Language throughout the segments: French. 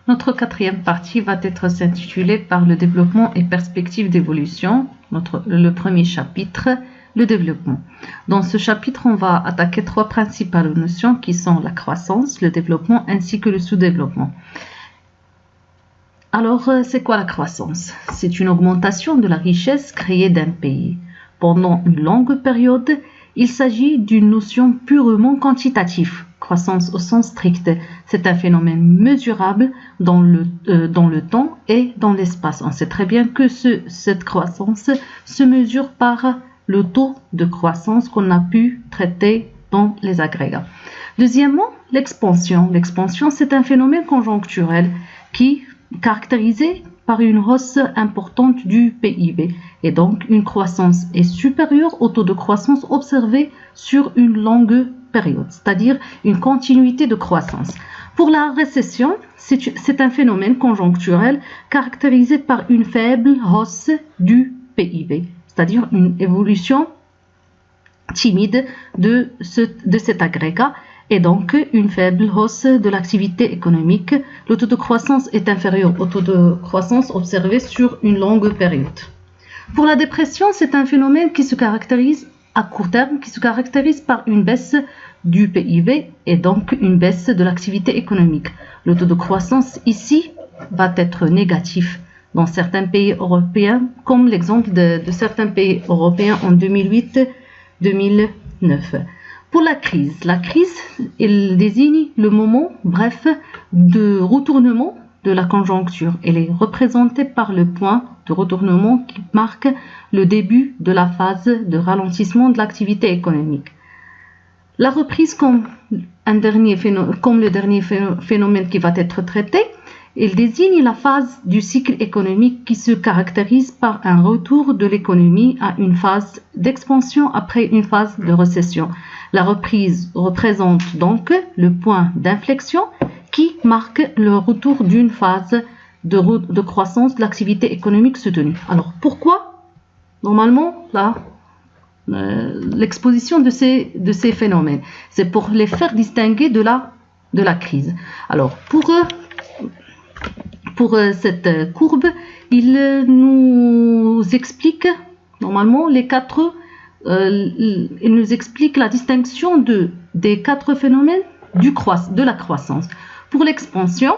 Notre quatrième partie va être s'intituler par le développement et perspectives d'évolution. Le premier chapitre, le développement. Dans ce chapitre, on va attaquer trois principales notions qui sont la croissance, le développement ainsi que le sous-développement. Alors, c'est quoi la croissance? C'est une augmentation de la richesse créée d'un pays. Pendant une longue période, il s'agit d'une notion purement quantitative. Croissance au sens strict, c'est un phénomène mesurable dans le temps et dans l'espace. On sait très bien que cette croissance se mesure par le taux de croissance qu'on a pu traiter dans les agrégats. Deuxièmement, l'expansion. L'expansion, c'est un phénomène conjoncturel qui est caractérisé par une hausse importante du PIB et donc une croissance est supérieure au taux de croissance observé sur une longue période, c'est-à-dire une continuité de croissance. Pour la récession, c'est un phénomène conjoncturel caractérisé par une faible hausse du PIB, c'est-à-dire une évolution timide de cet agrégat et donc une faible hausse de l'activité économique. Le taux de croissance est inférieur au taux de croissance observé sur une longue période. Pour la dépression, c'est un phénomène qui se caractérise à court terme, qui se caractérise par une baisse du PIB et donc une baisse de l'activité économique. Le taux de croissance ici va être négatif dans certains pays européens, comme l'exemple de certains pays européens en 2008-2009. Pour la crise, elle désigne le moment, de retournement de la conjoncture. Elle est représentée par le point de retournement qui marque le début de la phase de ralentissement de l'activité économique. La reprise, comme le dernier phénomène qui va être traité, elle désigne la phase du cycle économique qui se caractérise par un retour de l'économie à une phase d'expansion après une phase de récession. La reprise représente donc le point d'inflexion qui marque le retour d'une phase de croissance de l'activité économique soutenue. Alors pourquoi normalement l'exposition de ces phénomènes? C'est pour les faire distinguer de la crise. Alors pour cette courbe, il nous explique normalement il nous explique la distinction des quatre phénomènes de la croissance. Pour l'expansion,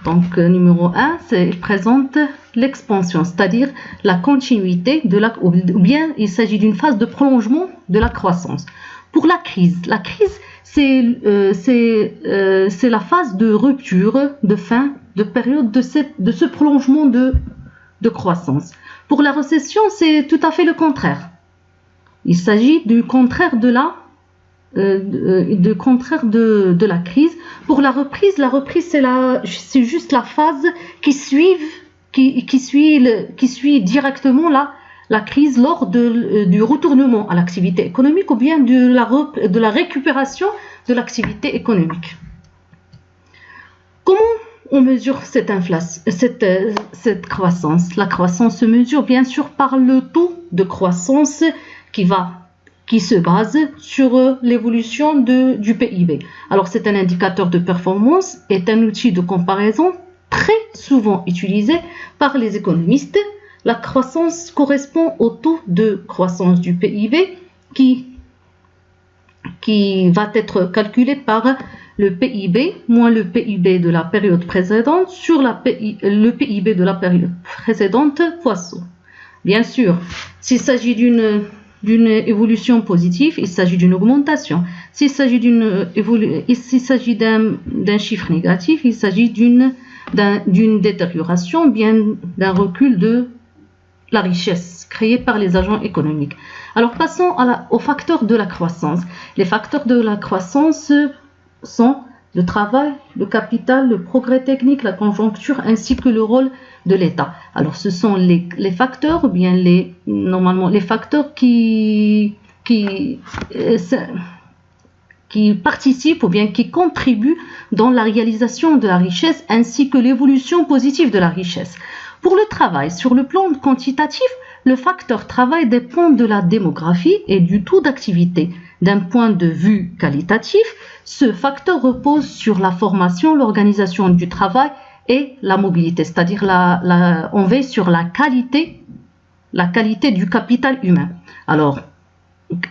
donc numéro 1, il présente l'expansion, c'est-à-dire la continuité ou bien il s'agit d'une phase de prolongement de la croissance. Pour la crise c'est la phase de rupture, de fin, de période de ce prolongement de croissance. Pour la récession, c'est tout à fait le contraire. Il s'agit du contraire de la crise. Pour la reprise c'est juste la phase qui suit directement la crise lors du retournement à l'activité économique ou bien de la récupération de l'activité économique. Comment on mesure cette croissance? La croissance se mesure bien sûr par le taux de croissance qui se base sur l'évolution du PIB. Alors c'est un indicateur de performance, est un outil de comparaison très souvent utilisé par les économistes. La croissance correspond au taux de croissance du PIB qui va être calculé par le PIB moins le PIB de la période précédente sur le PIB de la période précédente fois 100. Bien sûr, s'il s'agit d'une évolution positive, il s'agit d'une augmentation. S'il s'agit d'un chiffre négatif, il s'agit d'une détérioration, bien d'un recul de la richesse créée par les agents économiques. Alors passons aux facteurs de la croissance. Les facteurs de la croissance sont le travail, le capital, le progrès technique, la conjoncture ainsi que le rôle de l'État. Alors ce sont les facteurs ou bien normalement les facteurs qui participent ou bien qui contribuent dans la réalisation de la richesse ainsi que l'évolution positive de la richesse. Pour le travail, sur le plan quantitatif, le facteur travail dépend de la démographie et du taux d'activité. D'un point de vue qualitatif, ce facteur repose sur la formation, l'organisation du travail et la mobilité, c'est-à-dire on veille sur la qualité du capital humain. Alors,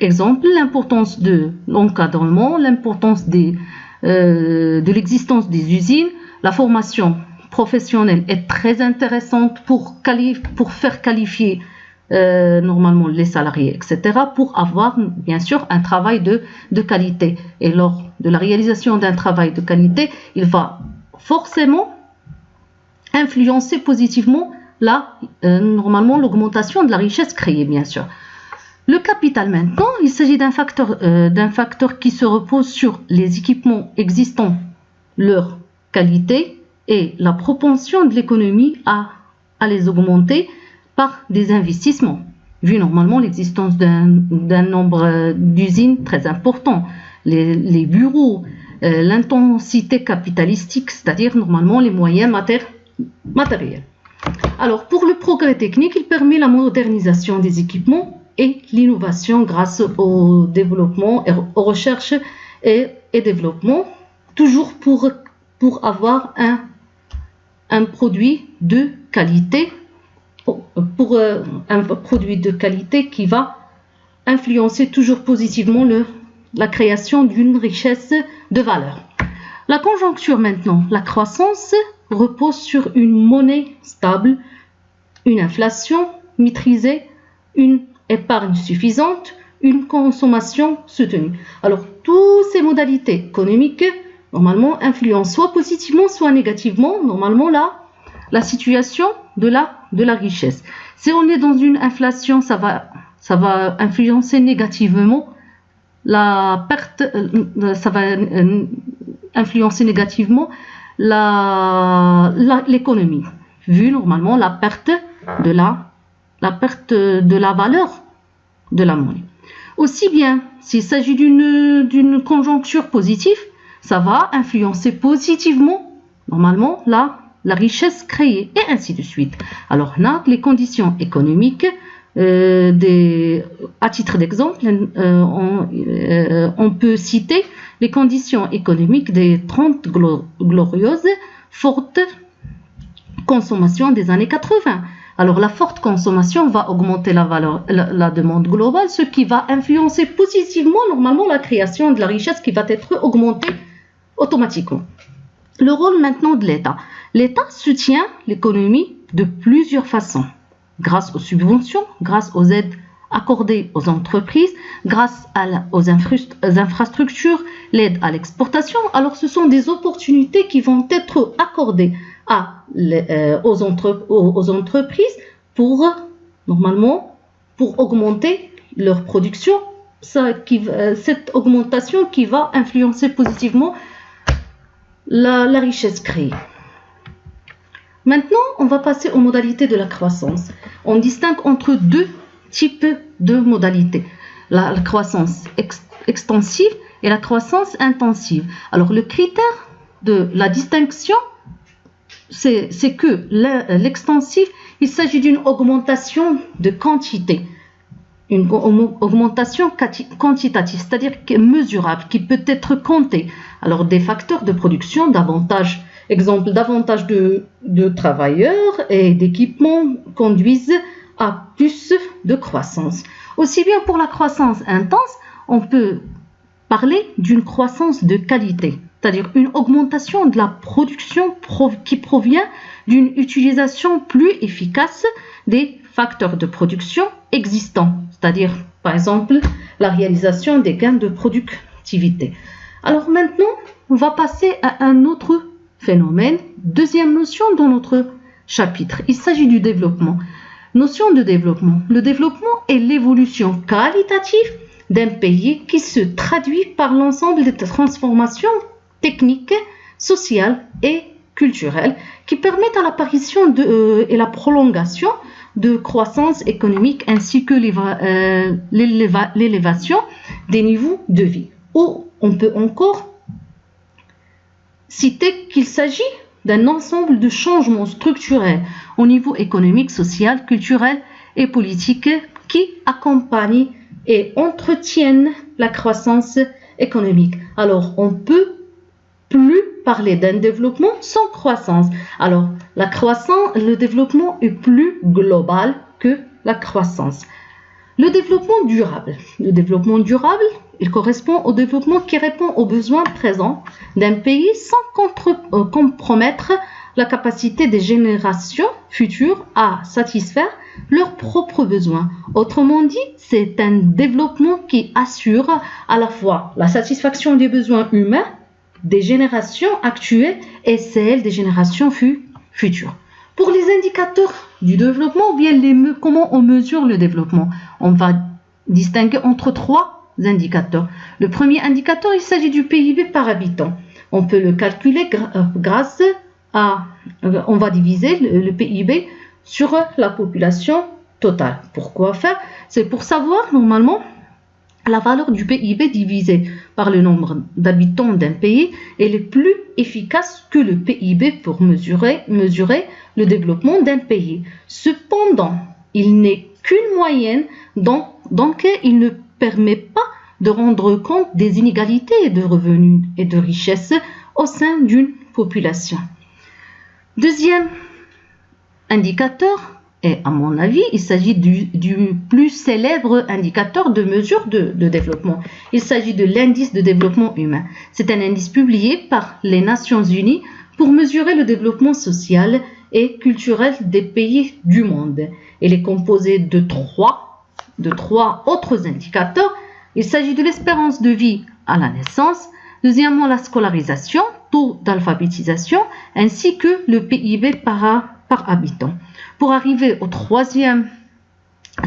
exemple, l'importance de l'encadrement, l'importance de l'existence des usines, la formation professionnelle est très intéressante pour faire qualifier normalement les salariés, etc., pour avoir bien sûr un travail de qualité. Et lors de la réalisation d'un travail de qualité, il va forcément influencer positivement normalement l'augmentation de la richesse créée, bien sûr. Le capital maintenant, il s'agit d'un facteur qui se repose sur les équipements existants, leur qualité et la propension de l'économie à les augmenter par des investissements, vu normalement l'existence d'un nombre d'usines très important, les bureaux, l'intensité capitalistique, c'est-à-dire normalement les moyens matériels. Alors, pour le progrès technique, il permet la modernisation des équipements et l'innovation grâce au développement, aux recherches et développement, toujours pour avoir un produit de qualité, un produit de qualité qui va influencer toujours positivement la création d'une richesse de valeur. La conjoncture maintenant, la croissance repose sur une monnaie stable, une inflation maîtrisée, une épargne suffisante, une consommation soutenue. Alors, toutes ces modalités économiques, normalement, influencent soit positivement, soit négativement, normalement, la situation de la richesse. Si on est dans une inflation, ça va influencer négativement la perte, ça va influencer négativement l'économie, vu normalement la perte de la valeur de la monnaie. Aussi bien s'il s'agit d'une conjoncture positive, ça va influencer positivement normalement la richesse créée et ainsi de suite. Alors là, les conditions économiques, à titre d'exemple, on peut citer les conditions économiques des 30 glorieuses fortes consommations des années 80. Alors la forte consommation va augmenter la demande globale, ce qui va influencer positivement normalement la création de la richesse qui va être augmentée automatiquement. Le rôle maintenant de l'État. L'État soutient l'économie de plusieurs façons, grâce aux subventions, grâce aux aides accordées aux entreprises, grâce aux infrastructures, l'aide à l'exportation. Alors ce sont des opportunités qui vont être accordées aux entreprises pour augmenter leur production. Cette augmentation qui va influencer positivement la richesse créée. Maintenant, on va passer aux modalités de la croissance. On distingue entre deux types de modalités. La croissance extensive et la croissance intensive. Alors, le critère de la distinction, c'est que l'extensive, il s'agit d'une augmentation de quantité. Une augmentation quantitative, c'est-à-dire mesurable, qui peut être comptée. Alors, des facteurs de production, davantage de travailleurs et d'équipements conduisent à plus de croissance. Aussi bien pour la croissance intense, on peut parler d'une croissance de qualité, c'est-à-dire une augmentation de la production qui provient d'une utilisation plus efficace des facteurs de production existants, c'est-à-dire par exemple la réalisation des gains de productivité. Alors maintenant, on va passer à un autre phénomène, deuxième notion dans notre chapitre. Il s'agit du développement. Notion de développement. Le développement est l'évolution qualitative d'un pays qui se traduit par l'ensemble des transformations techniques, sociales et culturelles qui permettent à l'apparition et la prolongation de croissance économique ainsi que l'élévation des niveaux de vie. Ou on peut encore citer qu'il s'agit d'un ensemble de changements structurels au niveau économique, social, culturel et politique qui accompagnent et entretiennent la croissance économique. Alors, on peut plus parler d'un développement sans croissance. Alors, le développement est plus global que la croissance. Le développement durable. Le développement durable, il correspond au développement qui répond aux besoins présents d'un pays sans compromettre la capacité des générations futures à satisfaire leurs propres besoins. Autrement dit, c'est un développement qui assure à la fois la satisfaction des besoins humains des générations actuelles et celles des générations futures. Pour les indicateurs du développement, ou bien comment on mesure le développement, on va distinguer entre 3 indicateurs. Le premier indicateur, il s'agit du PIB par habitant. On peut le calculer grâce à, on va diviser le PIB sur la population totale. Pourquoi faire? C'est pour savoir normalement la valeur du PIB divisé par le nombre d'habitants d'un pays est plus efficace que le PIB pour mesurer le développement d'un pays. Cependant, il n'est qu'une moyenne, donc il ne permet pas de rendre compte des inégalités de revenus et de richesses au sein d'une population. Deuxième indicateur, et à mon avis, il s'agit du plus célèbre indicateur de mesure de développement. Il s'agit de l'indice de développement humain. C'est un indice publié par les Nations Unies pour mesurer le développement social et culturel des pays du monde. Il est composé de trois autres indicateurs. Il s'agit de l'espérance de vie à la naissance, deuxièmement la scolarisation, taux d'alphabétisation, ainsi que le PIB par habitant. Pour arriver au troisième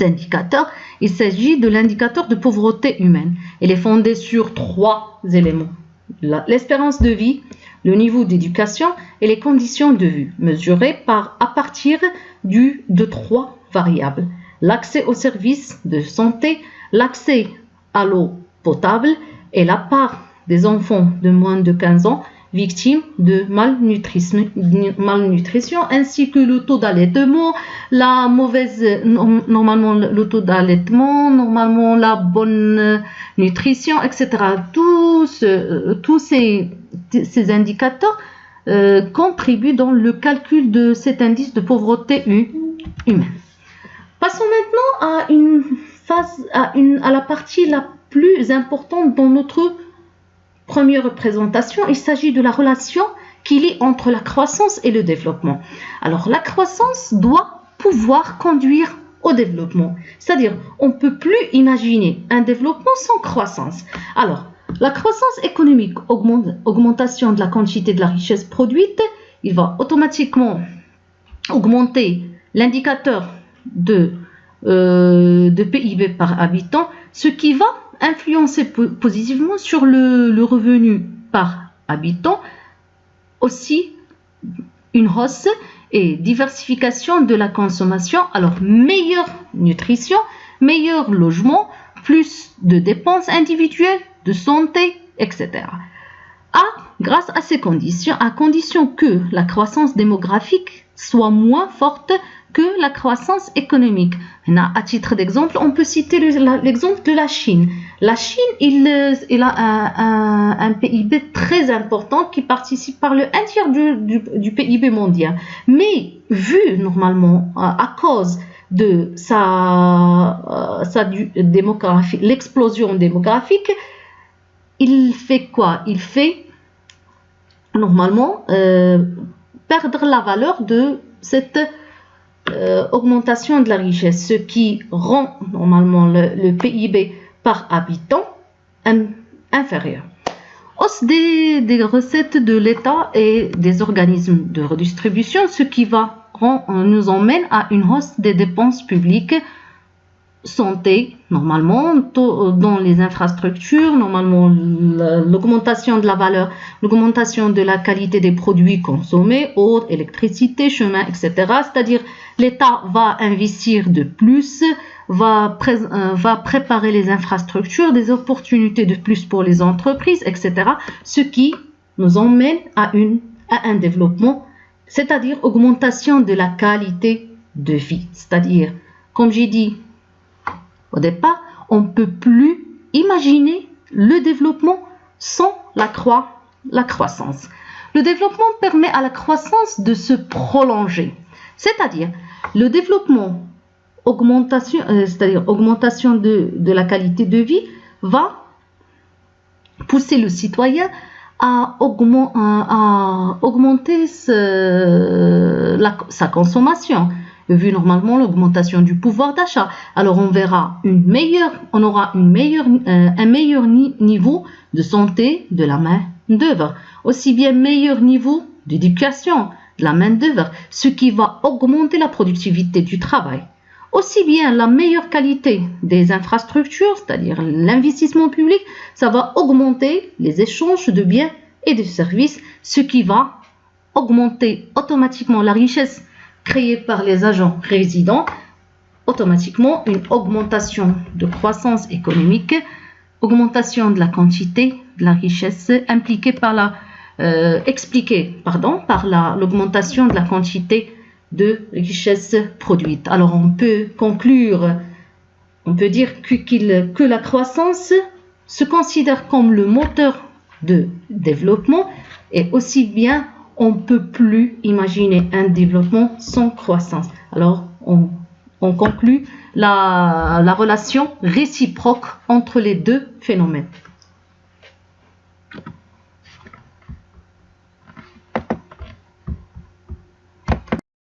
indicateur, il s'agit de l'indicateur de pauvreté humaine. Il est fondé sur 3 éléments. L'espérance de vie, le niveau d'éducation et les conditions de vie, mesurées à partir de 3 variables. L'accès aux services de santé, l'accès à l'eau potable et la part des enfants de moins de 15 ans victimes de malnutrition, ainsi que le taux d'allaitement, normalement le taux d'allaitement, normalement la bonne nutrition, etc. Tous ces indicateurs contribuent dans le calcul de cet indice de pauvreté humaine. Passons maintenant à la partie la plus importante dans notre première représentation. Il s'agit de la relation qu'il y a entre la croissance et le développement. Alors, la croissance doit pouvoir conduire au développement. C'est-à-dire, on ne peut plus imaginer un développement sans croissance. Alors, la croissance économique, augmentation de la quantité de la richesse produite, il va automatiquement augmenter l'indicateur de PIB par habitant, ce qui va influencer positivement sur le revenu par habitant, aussi une hausse et diversification de la consommation, alors meilleure nutrition, meilleur logement, plus de dépenses individuelles, de santé, etc. Grâce à ces conditions, à condition que la croissance démographique soit moins forte que la croissance économique. À titre d'exemple, on peut citer l'exemple de la Chine. La Chine, il a un PIB très important qui participe par le 1/3 du PIB mondial. Mais vu normalement à cause de l'explosion démographique, il fait quoi? Il fait normalement perdre la valeur de cette augmentation de la richesse, ce qui rend normalement le PIB par habitant inférieur. Hausse des recettes de l'État et des organismes de redistribution, ce qui nous emmène à une hausse des dépenses publiques, santé, normalement, dans les infrastructures, normalement l'augmentation de la valeur, l'augmentation de la qualité des produits consommés, eau, électricité, chemin, etc. C'est-à-dire l'État va investir de plus, va préparer les infrastructures, des opportunités de plus pour les entreprises, etc. Ce qui nous emmène à un développement, c'est-à-dire augmentation de la qualité de vie. C'est-à-dire, comme j'ai dit au départ, on ne peut plus imaginer le développement sans la la croissance. Le développement permet à la croissance de se prolonger, c'est-à-dire le développement, augmentation de la qualité de vie va pousser le citoyen à augmenter sa consommation. Vu normalement l'augmentation du pouvoir d'achat, alors on aura un meilleur niveau de santé de la main-d'œuvre, aussi bien meilleur niveau d'éducation de la main-d'œuvre, ce qui va augmenter la productivité du travail. Aussi bien la meilleure qualité des infrastructures, c'est-à-dire l'investissement public, ça va augmenter les échanges de biens et de services, ce qui va augmenter automatiquement la richesse créée par les agents résidents, automatiquement une augmentation de croissance économique, augmentation de la quantité de la richesse expliquée par l'augmentation de la quantité de richesse produite. Alors on peut dire que la croissance se considère comme le moteur de développement, et aussi bien on ne peut plus imaginer un développement sans croissance. Alors on conclut la relation réciproque entre les deux phénomènes.